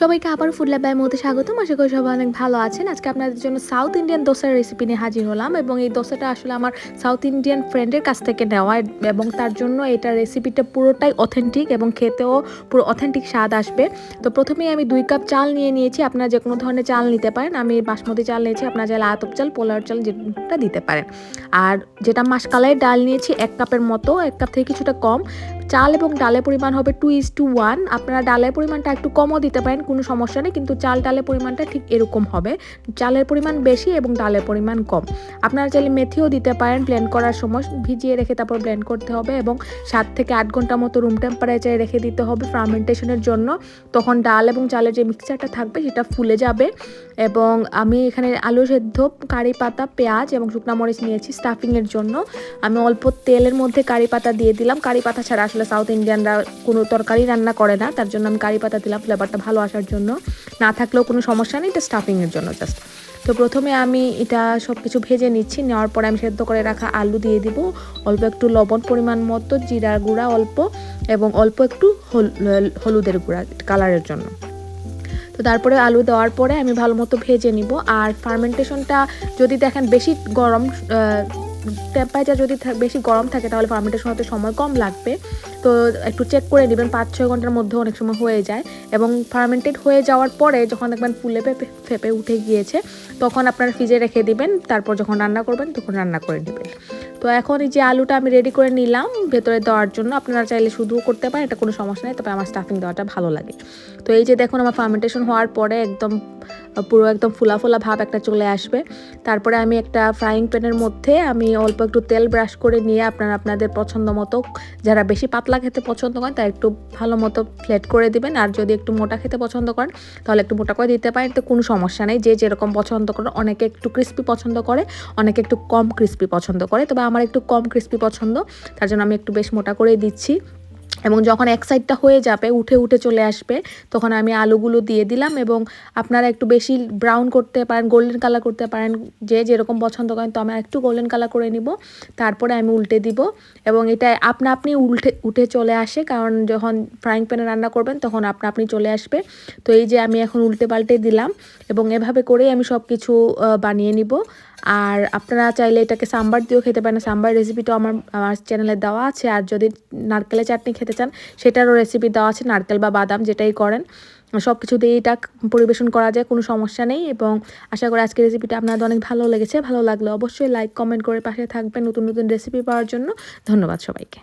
সবাইকে আবার ফুড ল্যাবের মধ্যে স্বাগতম। আশা করি সবাই অনেক ভালো আছেন। আজকে আপনাদের জন্য সাউথ ইন্ডিয়ান দোসার রেসিপি নিয়ে হাজির হলাম এবং এই দোসাটা আসলে আমার সাউথ ইন্ডিয়ান ফ্রেন্ডের কাছ থেকে নেওয়া এবং তার জন্য এটা রেসিপিটা পুরোটাই অথেন্টিক এবং খেতেও পুরো অথেন্টিক স্বাদ আসবে। তো প্রথমেই আমি 2 কাপ চাল নিয়ে নিয়েছি। আপনারা যে কোনো ধরনের চাল নিতে পারেন। আমি বাসমতি চাল নিয়েছি, আপনারা চাইলে আতপ চাল, পোলার চাল যেটা দিতে পারেন। আর যেটা মাসকলাই ডাল নিয়েছি 1 কাপের মতো, 1 কাপ থেকে কিছুটা কম। চাল এবং ডালের পরিমাণ হবে 2:1। আপনারা ডালের পরিমাণটা একটু কমও দিতে পারেন, কোনো সমস্যা নেই, কিন্তু চাল ডালের পরিমাণটা ঠিক এরকম হবে, চালের পরিমাণ বেশি এবং ডালের পরিমাণ কম। আপনারা চাইলে মেথিও দিতে পারেন, ব্লেন্ড করার সময় ভিজিয়ে রেখে তারপর ব্লেন্ড করতে হবে এবং 7 থেকে 8 ঘন্টা মতো রুম টেম্পারেচারে রেখে দিতে হবে ফার্মেন্টেশনের জন্য। তখন ডাল এবং চালের যে মিক্সচারটা থাকবে সেটা ফুলে যাবে। এবং আমি এখানে আলু সেদ্ধ, কারি পাতা, পেঁয়াজ এবং শুকনা মরিচ নিয়েছি স্টাফিংয়ের জন্য। আমি অল্প তেলের মধ্যে কারি পাতা দিয়ে দিলাম। কারি পাতা ছাড়া আসলে সাউথ ইন্ডিয়ানরা কোনো তরকারি রান্না করে না, তার জন্য আমি কারি পাতা দিলাম ফ্লেভারটা ভালো আসার জন্য। না থাকলেও কোনো সমস্যা নেই, এটা স্টাফিংয়ের জন্য জাস্ট। তো প্রথমে আমি এটা সব কিছু ভেজে নিচ্ছি। নেওয়ার পরে আমি সেদ্ধ করে রাখা আলু দিয়ে দিব, অল্প একটু লবণ পরিমাণ মতো, জিরার গুঁড়া অল্প এবং অল্প একটু হলুদের গুঁড়া কালারের জন্য। তো তারপরে আলু দেওয়ার পরে আমি ভালো মতো ভেজে নিব। আর ফার্মেন্টেশনটা যদি দেখেন বেশি গরম টেম্পারেচার যদি বেশি গরম থাকে তাহলে ফার্মেন্টেশন হতে সময় কম লাগবে। তো একটু চেক করে নেবেন, 5-6 ঘন্টার মধ্যে অনেক সময় হয়ে যায়। এবং ফার্মেন্টেড হয়ে যাওয়ার পরে যখন দেখবেন ফুলে ফেপে উঠে গিয়েছে তখন আপনারা ফ্রিজে রেখে দিবেন, তারপর যখন রান্না করবেন তখন রান্না করে নেবেন। তো এখন এই যে আলুটা আমি রেডি করে নিলাম ভেতরে দেওয়ার জন্য, আপনারা চাইলে শুধু করতে পারেন, এটা কোনো সমস্যা নেই, তবে আমার স্টাফিং দেওয়াটা ভালো লাগে। তো এই যে দেখুন আমার ফার্মেন্টেশন হওয়ার পরে পুরো একদম ফোলা ফোলা ভাব একটা চলে আসবে। তারপরে আমি একটা ফ্রাইং প্যানের মধ্যে আমি অল্প একটু তেল ব্রাশ করে নিয়ে আপনারা আপনাদের পছন্দ মতো, যারা বেশি পাতলা খেতে পছন্দ করেন তারা একটু ভালো মতো ফ্ল্যাট করে দিবেন, আর যদি একটু মোটা খেতে পছন্দ করেন তাহলে একটু মোটা করে দিতে পারেন, তো কোনো সমস্যা নেই, যে যেরকম পছন্দ করে। অনেকে একটু ক্রিস্পি পছন্দ করে, অনেকে একটু কম ক্রিস্পি পছন্দ করে, তবে আমার একটু কম ক্রিস্পি পছন্দ, তার জন্য আমি একটু বেশ মোটা করে দিচ্ছি। এবং যখন এক সাইডটা হয়ে যাবে, উঠে উঠে চলে আসবে, তখন আমি আলুগুলো দিয়ে দিলাম। এবং আপনারা একটু বেশি ব্রাউন করতে পারেন, গোল্ডেন কালার করতে পারেন, যে যেরকম পছন্দ করেন। তো আমি একটু গোল্ডেন কালার করে নিব, তারপরে আমি উল্টে দিব। এবং এটা আপনি উঠে চলে আসে, কারণ যখন ফ্রাইং প্যানে রান্না করবেন তখন আপনি চলে আসবে। তো এই যে আমি এখন উল্টে পাল্টে দিলাম এবং এভাবে করেই আমি সব কিছু বানিয়ে নিব। আর আপনারা চাইলে এটাকে সাম্বার দিয়েও খেতে পারেন, সাম্বার রেসিপিটাও আমার চ্যানেলে দেওয়া আছে। আর যদি নারকেলের চাটনি খেতে চান সেটারও রেসিপি দেওয়া আছে, নারকেল বা বাদাম যেটাই করেন, সব কিছু দিয়ে এটা পরিবেশন করা যায়, কোনো সমস্যা নেই। এবং আশা করি আজকের রেসিপিটা আপনাদের অনেক ভালো লেগেছে। ভালো লাগলে অবশ্যই লাইক কমেন্ট করে পাশে থাকবেন নতুন নতুন রেসিপি পাওয়ার জন্য। ধন্যবাদ সবাইকে।